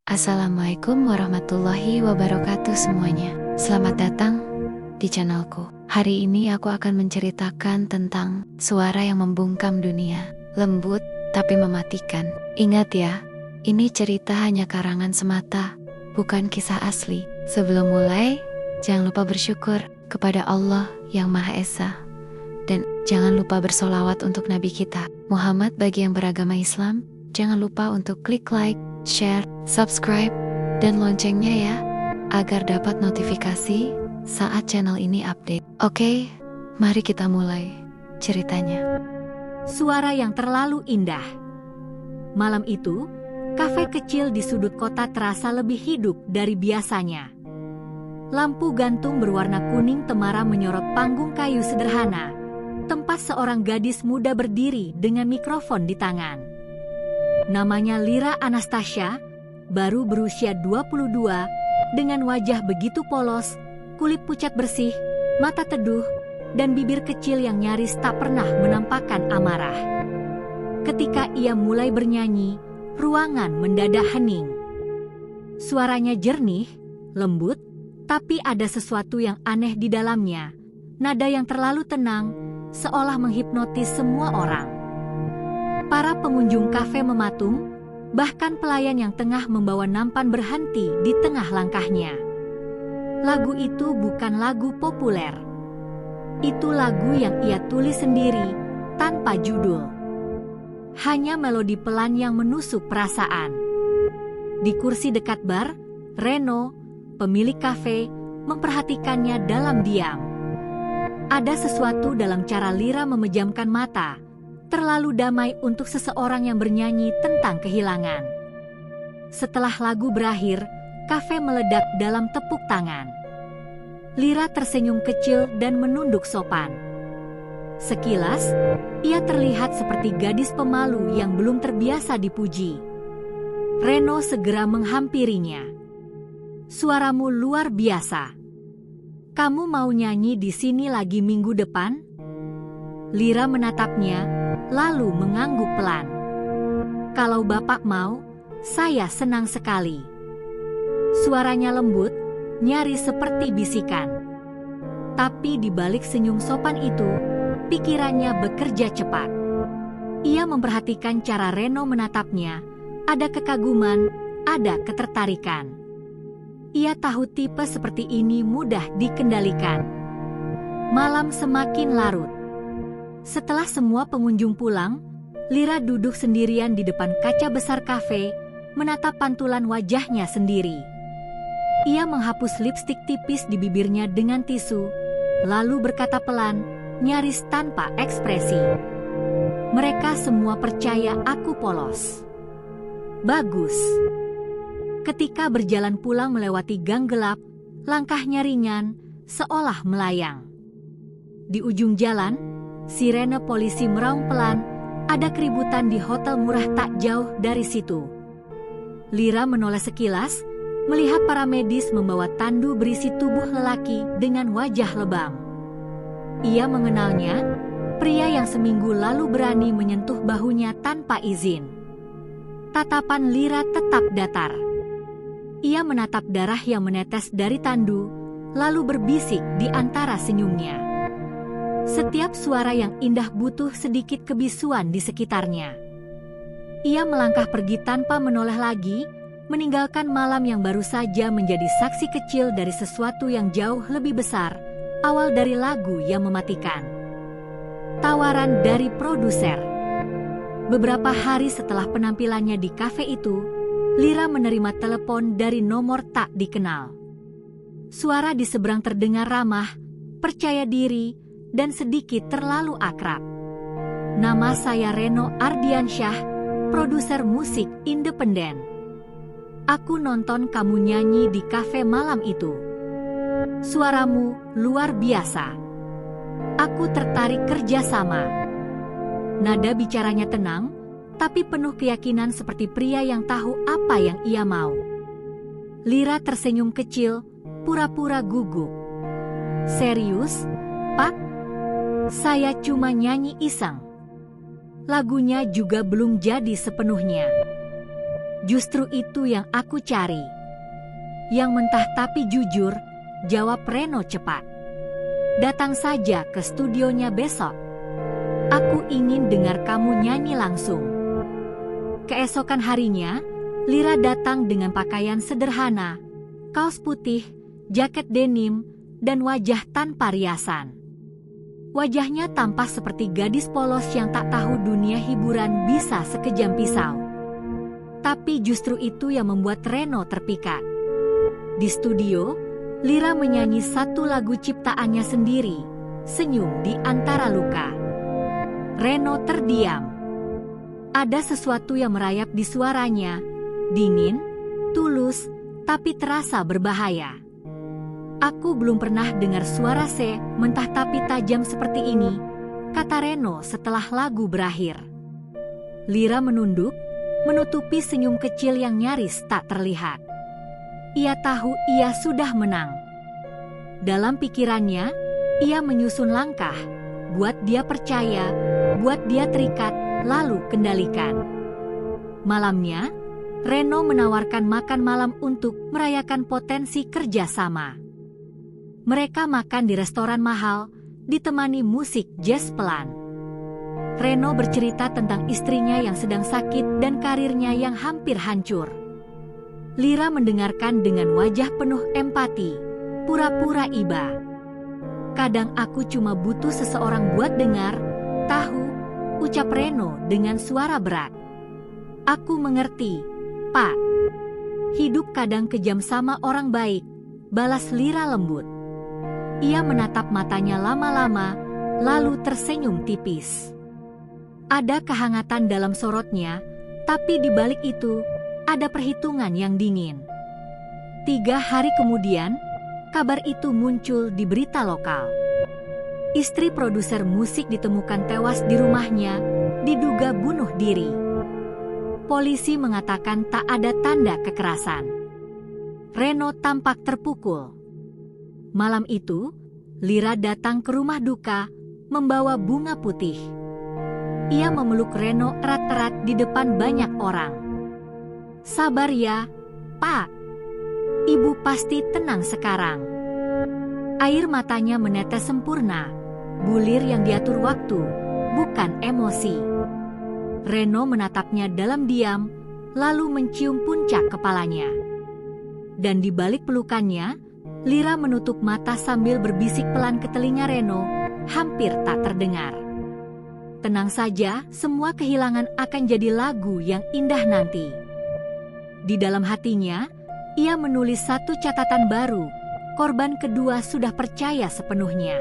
Assalamualaikum warahmatullahi wabarakatuh semuanya. Selamat datang di channelku. Hari ini aku akan menceritakan tentang suara yang membungkam dunia. Lembut tapi mematikan. Ingat ya, ini cerita hanya karangan semata, bukan kisah asli. Sebelum mulai, jangan lupa bersyukur kepada Allah yang Maha Esa. Dan jangan lupa bersolawat untuk Nabi kita, Muhammad. Bagi yang beragama Islam, jangan lupa untuk klik like, share, subscribe, dan loncengnya ya, agar dapat notifikasi saat channel ini update. Oke, mari kita mulai ceritanya. Suara yang terlalu indah. Malam itu, kafe kecil di sudut kota terasa lebih hidup dari biasanya. Lampu gantung berwarna kuning temara menyorot panggung kayu sederhana, tempat seorang gadis muda berdiri dengan mikrofon di tangan. Namanya Lira Anastasia, baru berusia 22, dengan wajah begitu polos, kulit pucat bersih, mata teduh, dan bibir kecil yang nyaris tak pernah menampakkan amarah. Ketika ia mulai bernyanyi, ruangan mendadak hening. Suaranya jernih, lembut, tapi ada sesuatu yang aneh di dalamnya. Nada yang terlalu tenang, seolah menghipnotis semua orang. Para pengunjung kafe mematung, bahkan pelayan yang tengah membawa nampan berhenti di tengah langkahnya. Lagu itu bukan lagu populer. Itu lagu yang ia tulis sendiri, tanpa judul. Hanya melodi pelan yang menusuk perasaan. Di kursi dekat bar, Reno, pemilik kafe, memperhatikannya dalam diam. Ada sesuatu dalam cara Lira memejamkan mata, terlalu damai untuk seseorang yang bernyanyi tentang kehilangan. Setelah lagu berakhir, kafe meledak dalam tepuk tangan. Lira tersenyum kecil dan menunduk sopan. Sekilas, ia terlihat seperti gadis pemalu yang belum terbiasa dipuji. Reno segera menghampirinya. "Suaramu luar biasa. Kamu mau nyanyi di sini lagi minggu depan?" Lira menatapnya, lalu mengangguk pelan. "Kalau Bapak mau, saya senang sekali." Suaranya lembut, nyaris seperti bisikan. Tapi di balik senyum sopan itu, pikirannya bekerja cepat. Ia memperhatikan cara Reno menatapnya, ada kekaguman, ada ketertarikan. Ia tahu tipe seperti ini mudah dikendalikan. Malam semakin larut. Setelah semua pengunjung pulang, Lira duduk sendirian di depan kaca besar kafe, menatap pantulan wajahnya sendiri. Ia menghapus lipstik tipis di bibirnya dengan tisu, lalu berkata pelan, nyaris tanpa ekspresi, "Mereka semua percaya aku polos." "Bagus." Ketika berjalan pulang melewati gang gelap, langkahnya ringan, seolah melayang. Di ujung jalan, sirene polisi meraung pelan, ada keributan di hotel murah tak jauh dari situ. Lira menoleh sekilas, melihat para medis membawa tandu berisi tubuh lelaki dengan wajah lebam. Ia mengenalnya, pria yang seminggu lalu berani menyentuh bahunya tanpa izin. Tatapan Lira tetap datar. Ia menatap darah yang menetes dari tandu, lalu berbisik di antara senyumnya. Setiap suara yang indah butuh sedikit kebisuan di sekitarnya. Ia melangkah pergi tanpa menoleh lagi, meninggalkan malam yang baru saja menjadi saksi kecil dari sesuatu yang jauh lebih besar, awal dari lagu yang mematikan. Tawaran dari produser. Beberapa hari setelah penampilannya di kafe itu, Lira menerima telepon dari nomor tak dikenal. Suara di seberang terdengar ramah, percaya diri, dan sedikit terlalu akrab. "Nama saya Reno Ardiansyah, produser musik independen. Aku nonton kamu nyanyi di kafe malam itu. Suaramu luar biasa. Aku tertarik kerjasama." Nada bicaranya tenang, tapi penuh keyakinan seperti pria yang tahu apa yang ia mau. Lira tersenyum kecil, pura-pura gugup. "Serius, Pak? Saya cuma nyanyi iseng. Lagunya juga belum jadi sepenuhnya." Justru itu yang aku cari. Yang mentah tapi jujur, jawab Reno cepat. Datang saja ke studionya besok. Aku ingin dengar kamu nyanyi langsung. Keesokan harinya, Lira datang dengan pakaian sederhana, kaos putih, jaket denim, dan wajah tanpa riasan. Wajahnya tampak seperti gadis polos yang tak tahu dunia hiburan bisa sekejam pisau. Tapi justru itu yang membuat Reno terpikat. Di studio, Lira menyanyi satu lagu ciptaannya sendiri, Senyum di Antara Luka. Reno terdiam. Ada sesuatu yang merayap di suaranya, dingin, tulus, tapi terasa berbahaya. Aku belum pernah dengar suara C mentah tapi tajam seperti ini, kata Reno setelah lagu berakhir. Lira menunduk, menutupi senyum kecil yang nyaris tak terlihat. Ia tahu ia sudah menang. Dalam pikirannya, ia menyusun langkah, buat dia percaya, buat dia terikat, lalu kendalikan. Malamnya, Reno menawarkan makan malam untuk merayakan potensi kerjasama. Mereka makan di restoran mahal, ditemani musik jazz pelan. Reno bercerita tentang istrinya yang sedang sakit dan karirnya yang hampir hancur. Lira mendengarkan dengan wajah penuh empati, pura-pura iba. Kadang aku cuma butuh seseorang buat dengar, tahu, ucap Reno dengan suara berat. Aku mengerti, Pak. Hidup kadang kejam sama orang baik, balas Lira lembut. Ia menatap matanya lama-lama, lalu tersenyum tipis. Ada kehangatan dalam sorotnya, tapi di balik itu, ada perhitungan yang dingin. 3 hari kemudian, kabar itu muncul di berita lokal. Istri produser musik ditemukan tewas di rumahnya, diduga bunuh diri. Polisi mengatakan tak ada tanda kekerasan. Reno tampak terpukul. Malam itu, Lira datang ke rumah duka, membawa bunga putih. Ia memeluk Reno erat-erat di depan banyak orang. Sabar ya, Pak. Ibu pasti tenang sekarang. Air matanya menetes sempurna, bulir yang diatur waktu, bukan emosi. Reno menatapnya dalam diam, lalu mencium puncak kepalanya. Dan di balik pelukannya, Lira menutup mata sambil berbisik pelan ke telinga Reno, hampir tak terdengar. Tenang saja, semua kehilangan akan jadi lagu yang indah nanti. Di dalam hatinya, ia menulis satu catatan baru, korban kedua sudah percaya sepenuhnya.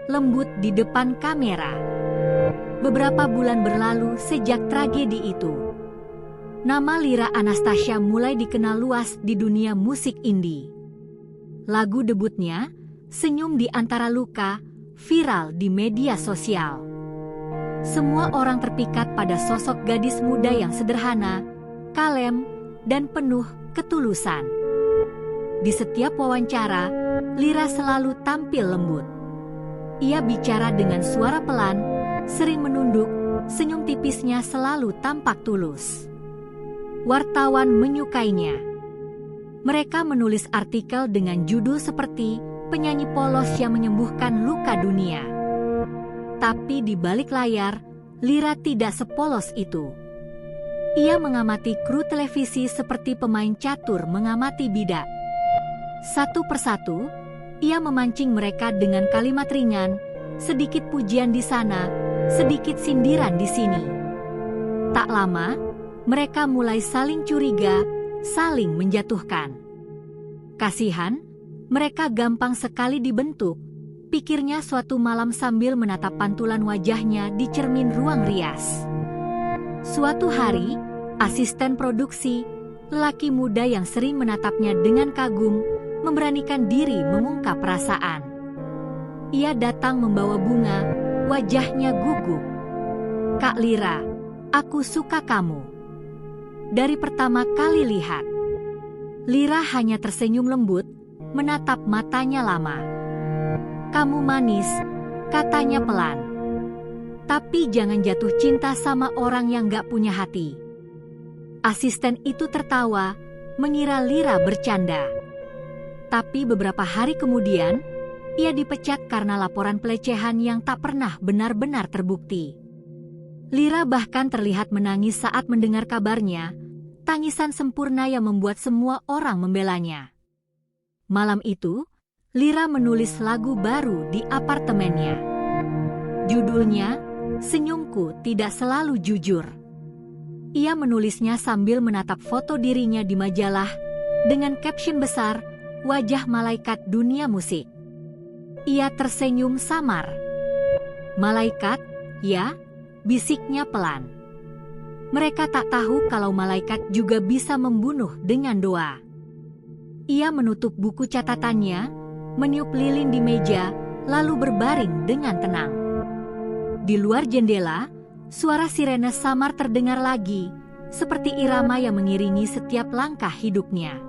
Lembut di depan kamera. Beberapa bulan berlalu sejak tragedi itu. Nama Lira Anastasia mulai dikenal luas di dunia musik indie. Lagu debutnya, Senyum di Antara Luka, viral di media sosial. Semua orang terpikat pada sosok gadis muda yang sederhana, kalem, dan penuh ketulusan. Di setiap wawancara, Lira selalu tampil lembut. Ia bicara dengan suara pelan, sering menunduk, senyum tipisnya selalu tampak tulus. Wartawan menyukainya. Mereka menulis artikel dengan judul seperti penyanyi polos yang menyembuhkan luka dunia. Tapi di balik layar, Lira tidak sepolos itu. Ia mengamati kru televisi seperti pemain catur mengamati bidak. Satu persatu, ia memancing mereka dengan kalimat ringan, sedikit pujian di sana, sedikit sindiran di sini. Tak lama, mereka mulai saling curiga, saling menjatuhkan. Kasihan, mereka gampang sekali dibentuk, pikirnya suatu malam sambil menatap pantulan wajahnya di cermin ruang rias. Suatu hari, asisten produksi, lelaki muda yang sering menatapnya dengan kagum, memberanikan diri mengungkap perasaan. Ia datang membawa bunga, wajahnya gugup. Kak Lira, aku suka kamu. Dari pertama kali lihat. Lira hanya tersenyum lembut, menatap matanya lama. Kamu manis, katanya pelan. Tapi jangan jatuh cinta sama orang yang gak punya hati. Asisten itu tertawa, mengira Lira bercanda. Tapi beberapa hari kemudian, ia dipecat karena laporan pelecehan yang tak pernah benar-benar terbukti. Lira bahkan terlihat menangis saat mendengar kabarnya, tangisan sempurna yang membuat semua orang membelanya. Malam itu, Lira menulis lagu baru di apartemennya. Judulnya, Senyumku Tidak Selalu Jujur. Ia menulisnya sambil menatap foto dirinya di majalah dengan caption besar, "Wajah Malaikat Dunia Musik." Ia tersenyum samar. "Malaikat, ya?" bisiknya pelan. Mereka tak tahu kalau malaikat juga bisa membunuh dengan doa. Ia menutup buku catatannya, meniup lilin di meja, lalu berbaring dengan tenang. Di luar jendela, suara sirene samar terdengar lagi, seperti irama yang mengiringi setiap langkah hidupnya.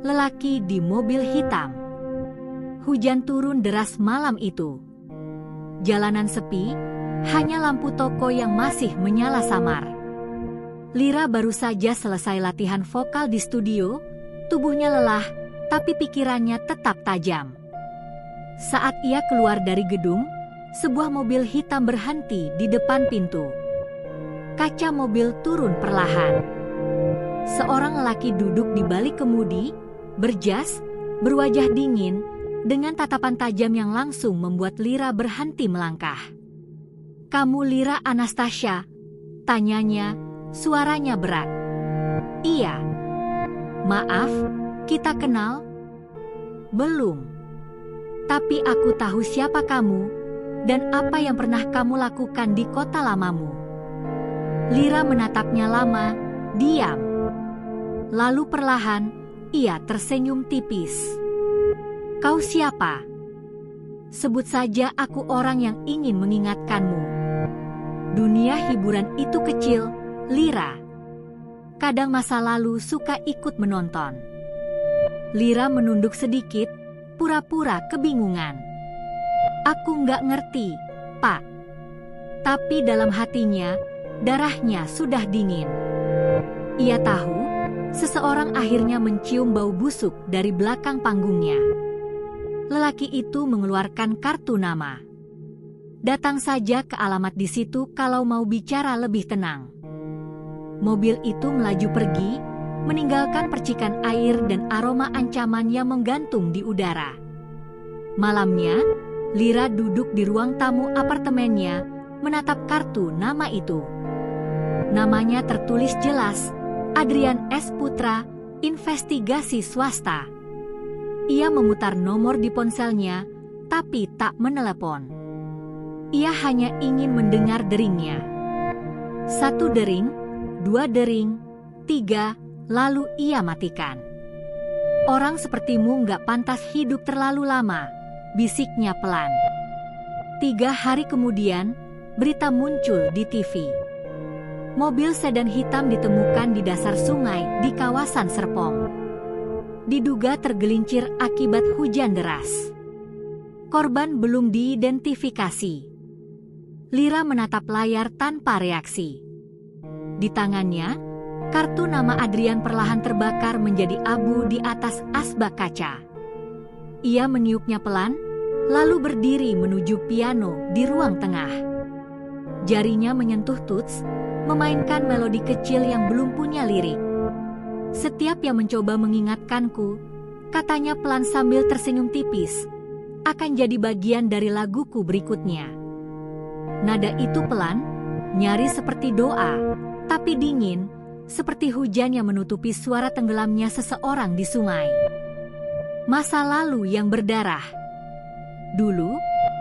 Lelaki di mobil hitam. Hujan turun deras malam itu. Jalanan sepi, hanya lampu toko yang masih menyala samar. Lira baru saja selesai latihan vokal di studio, tubuhnya lelah, tapi pikirannya tetap tajam. Saat ia keluar dari gedung, sebuah mobil hitam berhenti di depan pintu. Kaca mobil turun perlahan. Seorang lelaki duduk di balik kemudi, berjas, berwajah dingin, dengan tatapan tajam yang langsung membuat Lira berhenti melangkah. "Kamu Lira Anastasia?" tanyanya, suaranya berat. "Iya." "Maaf, kita kenal?" "Belum. Tapi aku tahu siapa kamu dan apa yang pernah kamu lakukan di kota lamamu." Lira menatapnya lama, diam. Lalu perlahan, ia tersenyum tipis. "Kau siapa?" "Sebut saja aku orang yang ingin mengingatkanmu. Dunia hiburan itu kecil, Lira. Kadang masa lalu suka ikut menonton." Lira menunduk sedikit, pura-pura kebingungan. "Aku nggak ngerti, Pak." Tapi dalam hatinya, darahnya sudah dingin. Ia tahu, seseorang akhirnya mencium bau busuk dari belakang panggungnya. Lelaki itu mengeluarkan kartu nama. "Datang saja ke alamat di situ kalau mau bicara lebih tenang." Mobil itu melaju pergi, meninggalkan percikan air dan aroma ancaman yang menggantung di udara. Malamnya, Lira duduk di ruang tamu apartemennya, menatap kartu nama itu. Namanya tertulis jelas, Adrian S. Putra, investigasi swasta. Ia memutar nomor di ponselnya, tapi tak menelepon. Ia hanya ingin mendengar deringnya. 1 dering, 2 dering, 3, lalu ia matikan. "Orang sepertimu nggak pantas hidup terlalu lama," bisiknya pelan. 3 hari kemudian, berita muncul di TV. Mobil sedan hitam ditemukan di dasar sungai di kawasan Serpong. Diduga tergelincir akibat hujan deras. Korban belum diidentifikasi. Lira menatap layar tanpa reaksi. Di tangannya, kartu nama Adrian perlahan terbakar menjadi abu di atas asbak kaca. Ia meniupnya pelan, lalu berdiri menuju piano di ruang tengah. Jarinya menyentuh tuts, memainkan melodi kecil yang belum punya lirik. "Setiap yang mencoba mengingatkanku," katanya pelan sambil tersenyum tipis, "akan jadi bagian dari laguku berikutnya." Nada itu pelan, nyaris seperti doa, tapi dingin, seperti hujan yang menutupi suara tenggelamnya seseorang di sungai. Masa lalu yang berdarah. Dulu,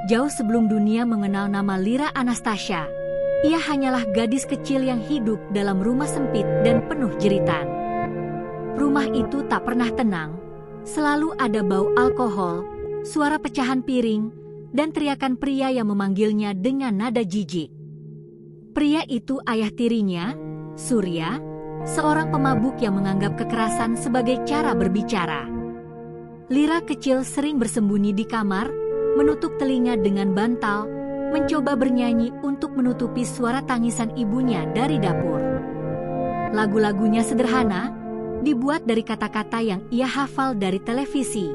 jauh sebelum dunia mengenal nama Lira Anastasia, ia hanyalah gadis kecil yang hidup dalam rumah sempit dan penuh jeritan. Rumah itu tak pernah tenang, selalu ada bau alkohol, suara pecahan piring, dan teriakan pria yang memanggilnya dengan nada jijik. Pria itu ayah tirinya, Surya, seorang pemabuk yang menganggap kekerasan sebagai cara berbicara. Lira kecil sering bersembunyi di kamar, menutup telinga dengan bantal, mencoba bernyanyi untuk menutupi suara tangisan ibunya dari dapur. Lagu-lagunya sederhana, dibuat dari kata-kata yang ia hafal dari televisi,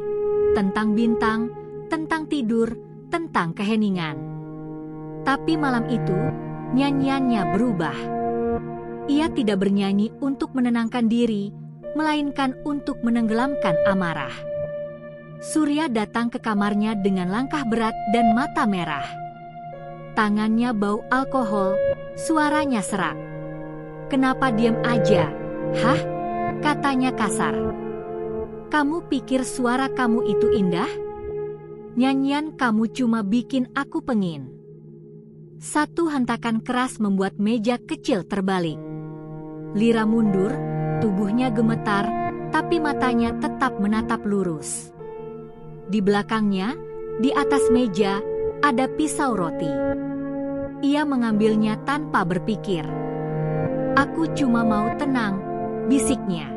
tentang bintang, tentang tidur, tentang keheningan. Tapi malam itu, nyanyiannya berubah. Ia tidak bernyanyi untuk menenangkan diri, melainkan untuk menenggelamkan amarah. Surya datang ke kamarnya dengan langkah berat dan mata merah. Tangannya bau alkohol, suaranya serak. "Kenapa diam aja? Hah?" katanya kasar. "Kamu pikir suara kamu itu indah? Nyanyian kamu cuma bikin aku pengin." Satu hentakan keras membuat meja kecil terbalik. Lira mundur, tubuhnya gemetar, tapi matanya tetap menatap lurus. Di belakangnya, di atas meja, ada pisau roti. Ia mengambilnya tanpa berpikir. "Aku cuma mau tenang," bisiknya.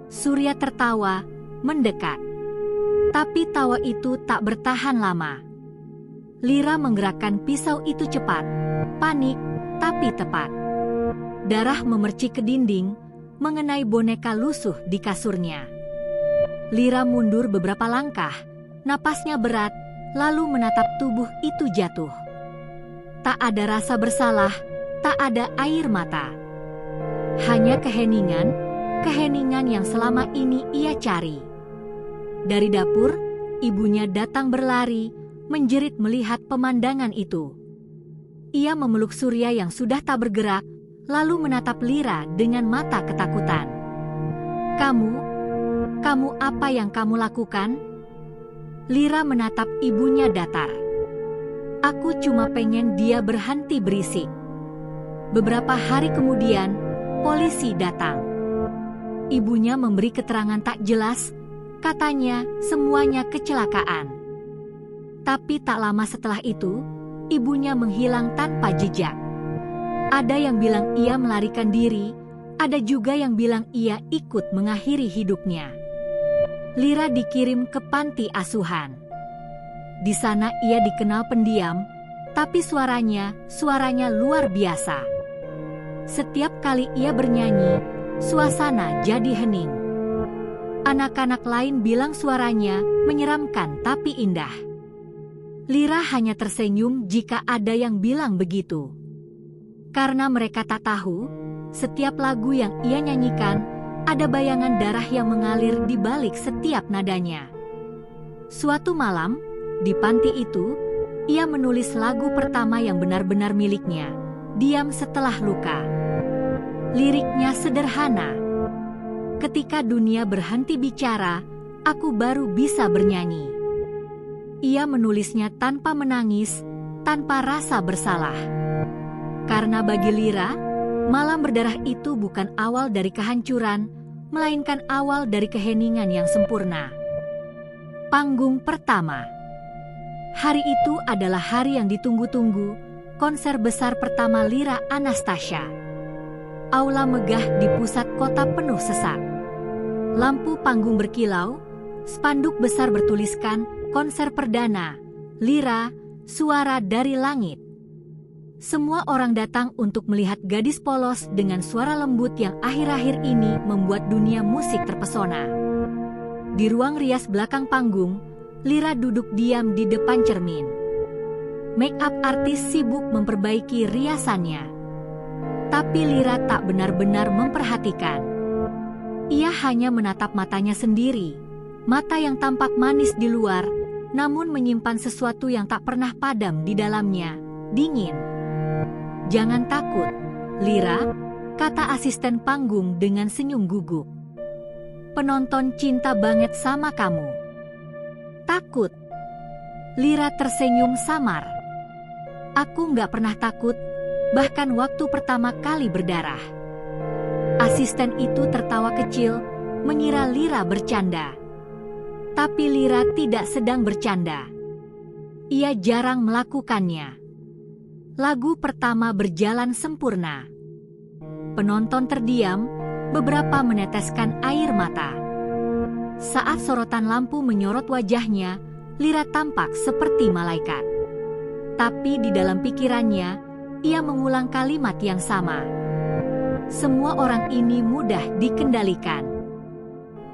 Surya tertawa, mendekat. Tapi tawa itu tak bertahan lama. Lira menggerakkan pisau itu cepat, panik, tapi tepat. Darah memercik ke dinding, mengenai boneka lusuh di kasurnya. Lira mundur beberapa langkah, napasnya berat, lalu menatap tubuh itu jatuh. Tak ada rasa bersalah, tak ada air mata. Hanya keheningan, keheningan yang selama ini ia cari. Dari dapur, ibunya datang berlari, menjerit melihat pemandangan itu. Ia memeluk Surya yang sudah tak bergerak, lalu menatap Lira dengan mata ketakutan. Kamu apa yang kamu lakukan?" Lira menatap ibunya datar. "Aku cuma pengen dia berhenti berisik." Beberapa hari kemudian, polisi datang. Ibunya memberi keterangan tak jelas, katanya semuanya kecelakaan. Tapi tak lama setelah itu, ibunya menghilang tanpa jejak. Ada yang bilang ia melarikan diri, ada juga yang bilang ia ikut mengakhiri hidupnya. Lira dikirim ke panti asuhan. Di sana ia dikenal pendiam, tapi suaranya luar biasa. Setiap kali ia bernyanyi, suasana jadi hening. Anak-anak lain bilang suaranya menyeramkan tapi indah. Lira hanya tersenyum jika ada yang bilang begitu. Karena mereka tak tahu, setiap lagu yang ia nyanyikan, ada bayangan darah yang mengalir di balik setiap nadanya. Suatu malam, di panti itu, ia menulis lagu pertama yang benar-benar miliknya, "Diam Setelah Luka". Liriknya sederhana. "Ketika dunia berhenti bicara, aku baru bisa bernyanyi." Ia menulisnya tanpa menangis, tanpa rasa bersalah. Karena bagi Lira, malam berdarah itu bukan awal dari kehancuran, melainkan awal dari keheningan yang sempurna. Panggung pertama. Hari itu adalah hari yang ditunggu-tunggu, konser besar pertama Lira Anastasia. Aula megah di pusat kota penuh sesak. Lampu panggung berkilau, spanduk besar bertuliskan konser perdana, Lira, Suara dari Langit. Semua orang datang untuk melihat gadis polos dengan suara lembut yang akhir-akhir ini membuat dunia musik terpesona. Di ruang rias belakang panggung, Lira duduk diam di depan cermin. Make up artis sibuk memperbaiki riasannya. Tapi Lira tak benar-benar memperhatikan. Ia hanya menatap matanya sendiri, mata yang tampak manis di luar, namun menyimpan sesuatu yang tak pernah padam di dalamnya, dingin. "Jangan takut, Lira," kata asisten panggung dengan senyum gugup. "Penonton cinta banget sama kamu." "Takut?" Lira tersenyum samar. "Aku nggak pernah takut, bahkan waktu pertama kali berdarah." Asisten itu tertawa kecil, mengira Lira bercanda. Tapi Lira tidak sedang bercanda. Ia jarang melakukannya. Lagu pertama berjalan sempurna. Penonton terdiam, beberapa meneteskan air mata. Saat sorotan lampu menyorot wajahnya, Lira tampak seperti malaikat. Tapi di dalam pikirannya, ia mengulang kalimat yang sama. Semua orang ini mudah dikendalikan.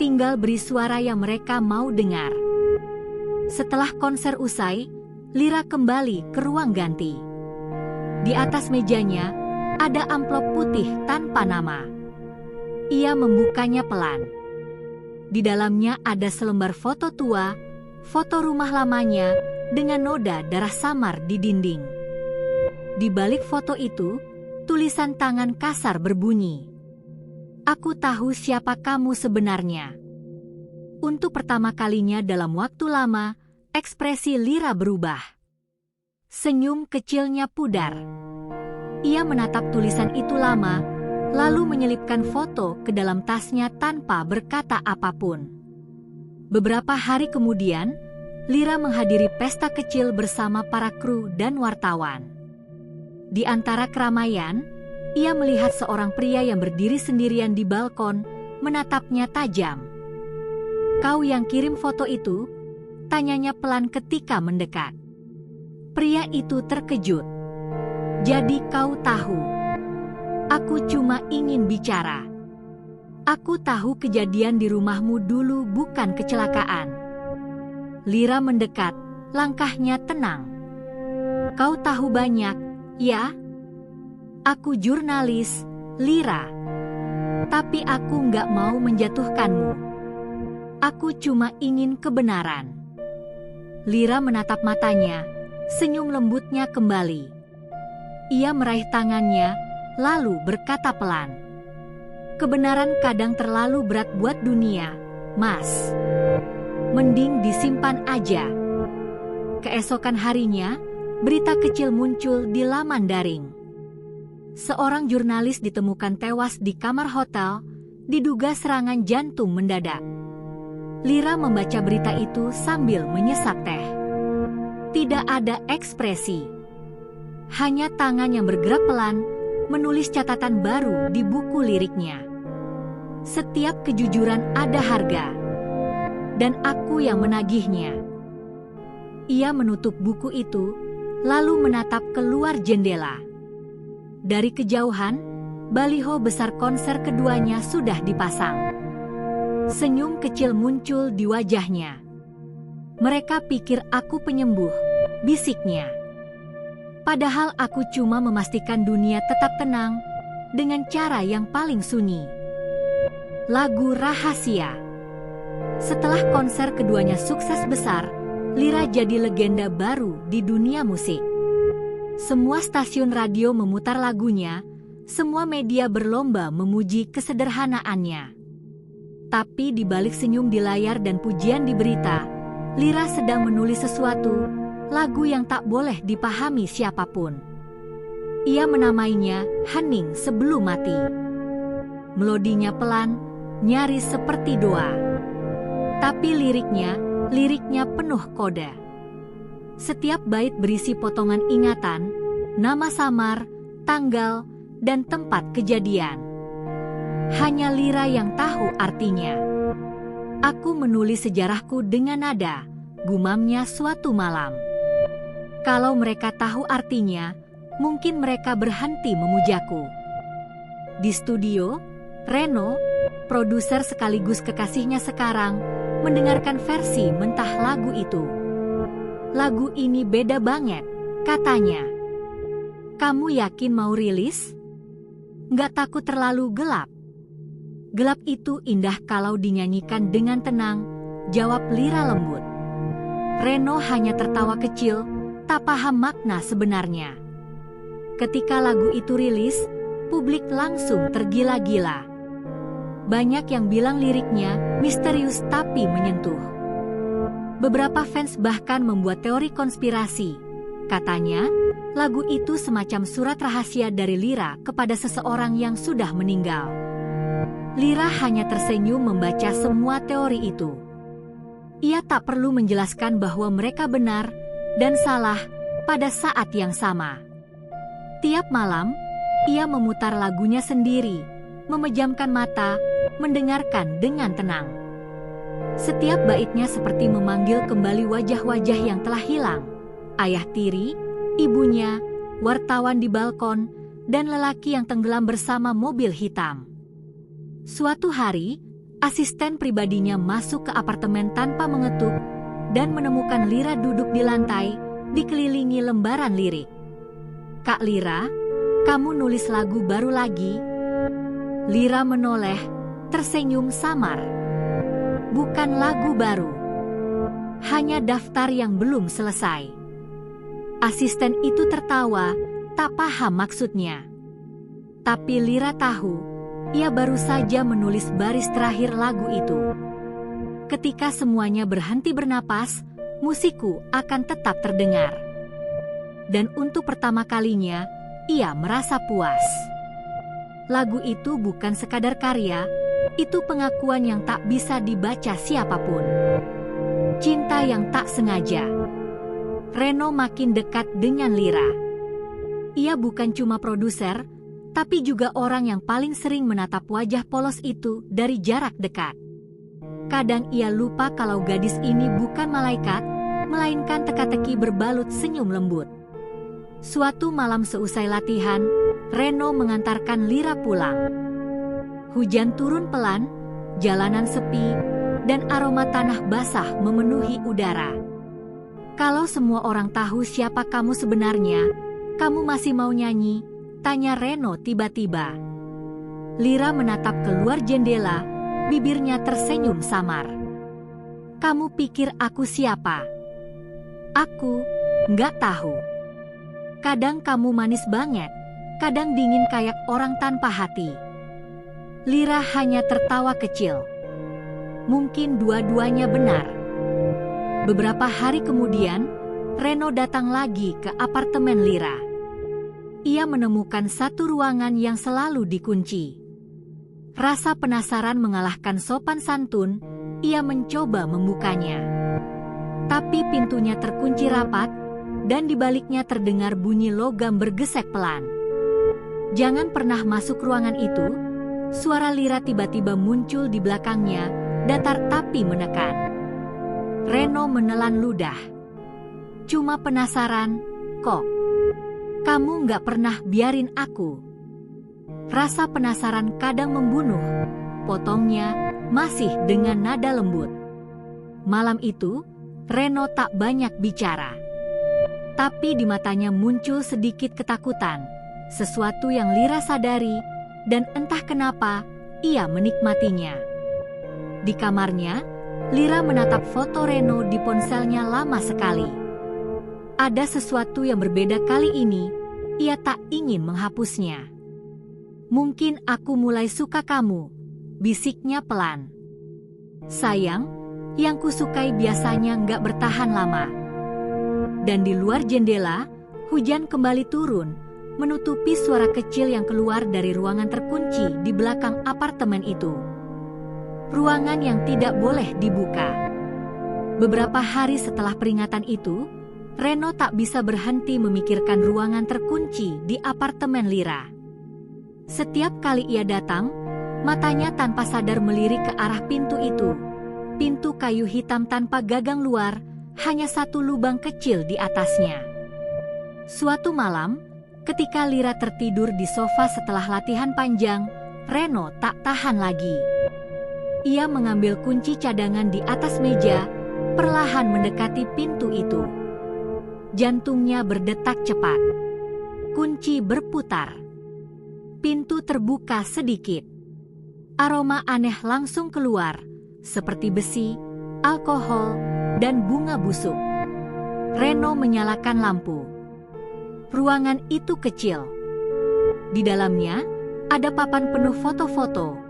Tinggal beri suara yang mereka mau dengar. Setelah konser usai, Lira kembali ke ruang ganti. Di atas mejanya ada amplop putih tanpa nama. Ia membukanya pelan. Di dalamnya ada selembar foto tua, foto rumah lamanya dengan noda darah samar di dinding. Di balik foto itu, tulisan tangan kasar berbunyi, "Aku tahu siapa kamu sebenarnya." Untuk pertama kalinya dalam waktu lama, ekspresi Lira berubah. Senyum kecilnya pudar. Ia menatap tulisan itu lama, lalu menyelipkan foto ke dalam tasnya tanpa berkata apapun. Beberapa hari kemudian, Lira menghadiri pesta kecil bersama para kru dan wartawan. Di antara keramaian, ia melihat seorang pria yang berdiri sendirian di balkon, menatapnya tajam. "Kau yang kirim foto itu?" tanyanya pelan ketika mendekat. Pria itu terkejut. "Jadi kau tahu?" "Aku cuma ingin bicara. Aku tahu kejadian di rumahmu dulu bukan kecelakaan." Lira mendekat, langkahnya tenang. "Kau tahu banyak, ya?" "Aku jurnalis, Lira. Tapi aku nggak mau menjatuhkanmu. Aku cuma ingin kebenaran." Lira menatap matanya, senyum lembutnya kembali. Ia meraih tangannya, lalu berkata pelan, "Kebenaran kadang terlalu berat buat dunia, Mas. Mending disimpan aja." Keesokan harinya, berita kecil muncul di laman daring. Seorang jurnalis ditemukan tewas di kamar hotel, diduga serangan jantung mendadak. Lira membaca berita itu sambil menyesap teh. Tidak ada ekspresi. Hanya tangan yang bergerak pelan, menulis catatan baru di buku liriknya. "Setiap kejujuran ada harga. Dan aku yang menagihnya." Ia menutup buku itu, lalu menatap keluar jendela. Dari kejauhan, baliho besar konser keduanya sudah dipasang. Senyum kecil muncul di wajahnya. "Mereka pikir aku penyembuh," bisiknya. "Padahal aku cuma memastikan dunia tetap tenang dengan cara yang paling sunyi." Lagu rahasia. Setelah konser keduanya sukses besar, Lira jadi legenda baru di dunia musik. Semua stasiun radio memutar lagunya, semua media berlomba memuji kesederhanaannya. Tapi di balik senyum di layar dan pujian di berita, Lira sedang menulis sesuatu, lagu yang tak boleh dipahami siapapun. Ia menamainya "Hening Sebelum Mati". Melodinya pelan, nyaris seperti doa. Tapi liriknya penuh kode. Setiap bait berisi potongan ingatan, nama samar, tanggal, dan tempat kejadian. Hanya Lira yang tahu artinya. "Aku menulis sejarahku dengan nada," gumamnya suatu malam. "Kalau mereka tahu artinya, mungkin mereka berhenti memujaku." Di studio, Reno, produser sekaligus kekasihnya sekarang, mendengarkan versi mentah lagu itu. "Lagu ini beda banget," katanya. "Kamu yakin mau rilis? Nggak takut terlalu gelap?" "Gelap itu indah kalau dinyanyikan dengan tenang," jawab Lira lembut. Reno hanya tertawa kecil, tak paham makna sebenarnya. Ketika lagu itu rilis, publik langsung tergila-gila. Banyak yang bilang liriknya misterius tapi menyentuh. Beberapa fans bahkan membuat teori konspirasi. Katanya, lagu itu semacam surat rahasia dari Lira kepada seseorang yang sudah meninggal. Lira hanya tersenyum membaca semua teori itu. Ia tak perlu menjelaskan bahwa mereka benar dan salah pada saat yang sama. Tiap malam, ia memutar lagunya sendiri, memejamkan mata, mendengarkan dengan tenang. Setiap baitnya seperti memanggil kembali wajah-wajah yang telah hilang. Ayah tiri, ibunya, wartawan di balkon, dan lelaki yang tenggelam bersama mobil hitam. Suatu hari, asisten pribadinya masuk ke apartemen tanpa mengetuk dan menemukan Lira duduk di lantai, dikelilingi lembaran lirik. "Kak Lira, kamu nulis lagu baru lagi?" Lira menoleh, tersenyum samar. "Bukan lagu baru. Hanya daftar yang belum selesai." Asisten itu tertawa, tak paham maksudnya. Tapi Lira tahu, ia baru saja menulis baris terakhir lagu itu. Ketika semuanya berhenti bernapas, musikku akan tetap terdengar. Dan untuk pertama kalinya, ia merasa puas. Lagu itu bukan sekadar karya, itu pengakuan yang tak bisa dibaca siapapun. Cinta yang tak sengaja. Reno makin dekat dengan Lira. Ia bukan cuma produser, tapi juga orang yang paling sering menatap wajah polos itu dari jarak dekat. Kadang ia lupa kalau gadis ini bukan malaikat, melainkan teka-teki berbalut senyum lembut. Suatu malam seusai latihan, Reno mengantarkan Lira pulang. Hujan turun pelan, jalanan sepi, dan aroma tanah basah memenuhi udara. "Kalau semua orang tahu siapa kamu sebenarnya, kamu masih mau nyanyi?" tanya Reno tiba-tiba. Lira menatap keluar jendela, bibirnya tersenyum samar. "Kamu pikir aku siapa?" "Aku nggak tahu. Kadang kamu manis banget, kadang dingin kayak orang tanpa hati." Lira hanya tertawa kecil. Mungkin dua-duanya benar. Beberapa hari kemudian, Reno datang lagi ke apartemen Lira. Ia menemukan satu ruangan yang selalu dikunci. Rasa penasaran mengalahkan sopan santun, ia mencoba membukanya. Tapi pintunya terkunci rapat, dan di baliknya terdengar bunyi logam bergesek pelan. "Jangan pernah masuk ruangan itu." Suara Lira tiba-tiba muncul di belakangnya, datar tapi menekan. Reno menelan ludah. "Cuma penasaran, kok. Kamu nggak pernah biarin aku." "Rasa penasaran kadang membunuh," potongnya, masih dengan nada lembut. Malam itu, Reno tak banyak bicara. Tapi di matanya muncul sedikit ketakutan, sesuatu yang Lira sadari, dan entah kenapa, ia menikmatinya. Di kamarnya, Lira menatap foto Reno di ponselnya lama sekali. Ada sesuatu yang berbeda kali ini, ia tak ingin menghapusnya. "Mungkin aku mulai suka kamu," bisiknya pelan. "Sayang, yang kusukai biasanya nggak bertahan lama." Dan di luar jendela, hujan kembali turun, menutupi suara kecil yang keluar dari ruangan terkunci di belakang apartemen itu. Ruangan yang tidak boleh dibuka. Beberapa hari setelah peringatan itu, Reno tak bisa berhenti memikirkan ruangan terkunci di apartemen Lira. Setiap kali ia datang, matanya tanpa sadar melirik ke arah pintu itu. Pintu kayu hitam tanpa gagang luar, hanya satu lubang kecil di atasnya. Suatu malam, ketika Lira tertidur di sofa setelah latihan panjang, Reno tak tahan lagi. Ia mengambil kunci cadangan di atas meja, perlahan mendekati pintu itu. Jantungnya berdetak cepat. Kunci berputar. Pintu terbuka sedikit. Aroma aneh langsung keluar, seperti besi, alkohol, dan bunga busuk. Reno menyalakan lampu. Ruangan itu kecil. Di dalamnya, ada papan penuh foto-foto.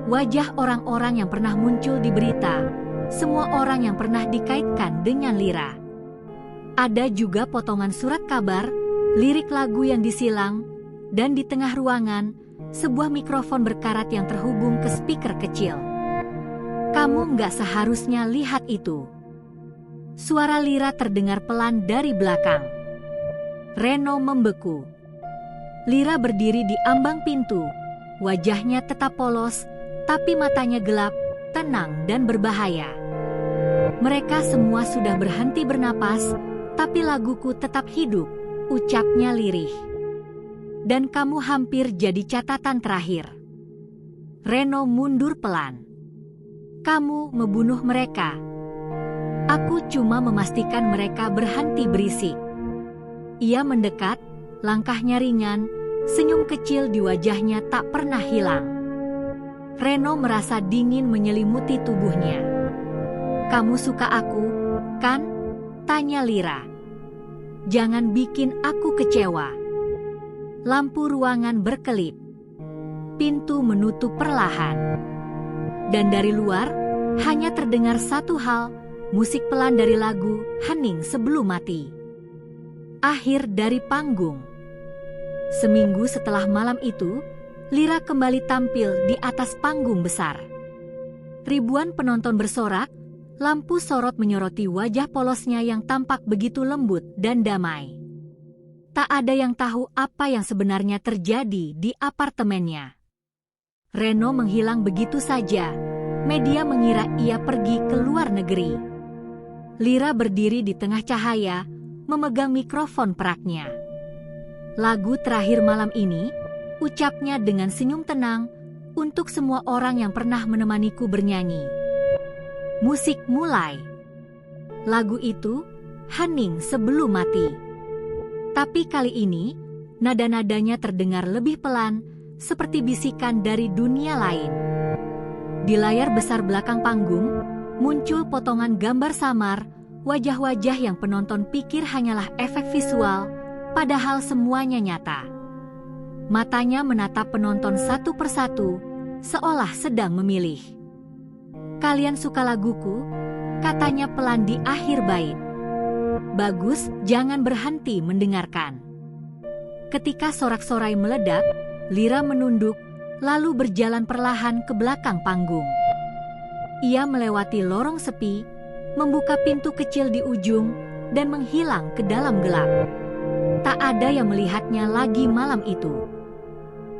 Wajah orang-orang yang pernah muncul di berita, semua orang yang pernah dikaitkan dengan Lira. Ada juga potongan surat kabar, lirik lagu yang disilang, dan di tengah ruangan, sebuah mikrofon berkarat yang terhubung ke speaker kecil. "Kamu nggak seharusnya lihat itu." Suara Lira terdengar pelan dari belakang. Reno membeku. Lira berdiri di ambang pintu, wajahnya tetap polos, tapi matanya gelap, tenang dan berbahaya. "Mereka semua sudah berhenti bernapas, tapi laguku tetap hidup," ucapnya lirih. dan kamu hampir jadi catatan terakhir. Reno mundur pelan. Kamu membunuh mereka. Aku cuma memastikan mereka berhenti berisik. Ia mendekat, langkahnya ringan, senyum kecil di wajahnya tak pernah hilang. Reno merasa dingin menyelimuti tubuhnya. Kamu suka aku, kan? Tanya Lyra. Jangan bikin aku kecewa. Lampu ruangan berkelip. Pintu menutup perlahan. Dan dari luar, hanya terdengar satu hal, musik pelan dari lagu Hening Sebelum Mati. Akhir dari panggung. Seminggu setelah malam itu, Lyra kembali tampil di atas panggung besar. Ribuan penonton bersorak, lampu sorot menyoroti wajah polosnya yang tampak begitu lembut dan damai. Tak ada yang tahu apa yang sebenarnya terjadi di apartemennya. Reno menghilang begitu saja. Media mengira ia pergi ke luar negeri. Lyra berdiri di tengah cahaya, memegang mikrofon peraknya. Lagu terakhir malam ini, ucapnya dengan senyum tenang, untuk semua orang yang pernah menemaniku bernyanyi. Musik mulai. Lagu itu, Hening Sebelum Mati. Tapi kali ini, nada-nadanya terdengar lebih pelan, seperti bisikan dari dunia lain. Di layar besar belakang panggung, muncul potongan gambar samar, wajah-wajah yang penonton pikir hanyalah efek visual, padahal semuanya nyata. Matanya menatap penonton satu persatu, seolah sedang memilih. Kalian suka laguku? Katanya pelan di akhir bait. Bagus, jangan berhenti mendengarkan. Ketika sorak-sorai meledak, Lyra menunduk, lalu berjalan perlahan ke belakang panggung. Ia melewati lorong sepi, membuka pintu kecil di ujung, dan menghilang ke dalam gelap. Tak ada yang melihatnya lagi malam itu.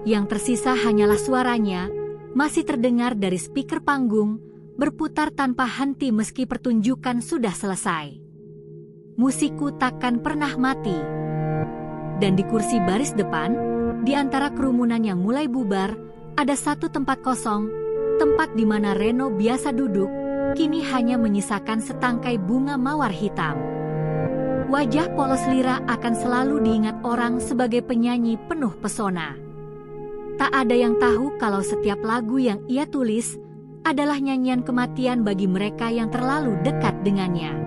Yang tersisa hanyalah suaranya, masih terdengar dari speaker panggung, berputar tanpa henti meski pertunjukan sudah selesai. Musikku takkan pernah mati. Dan di kursi baris depan, di antara kerumunan yang mulai bubar, ada satu tempat kosong, tempat di mana Reno biasa duduk, kini hanya menyisakan setangkai bunga mawar hitam. Wajah polos Lyra akan selalu diingat orang sebagai penyanyi penuh pesona. Tak ada yang tahu kalau setiap lagu yang ia tulis adalah nyanyian kematian bagi mereka yang terlalu dekat dengannya.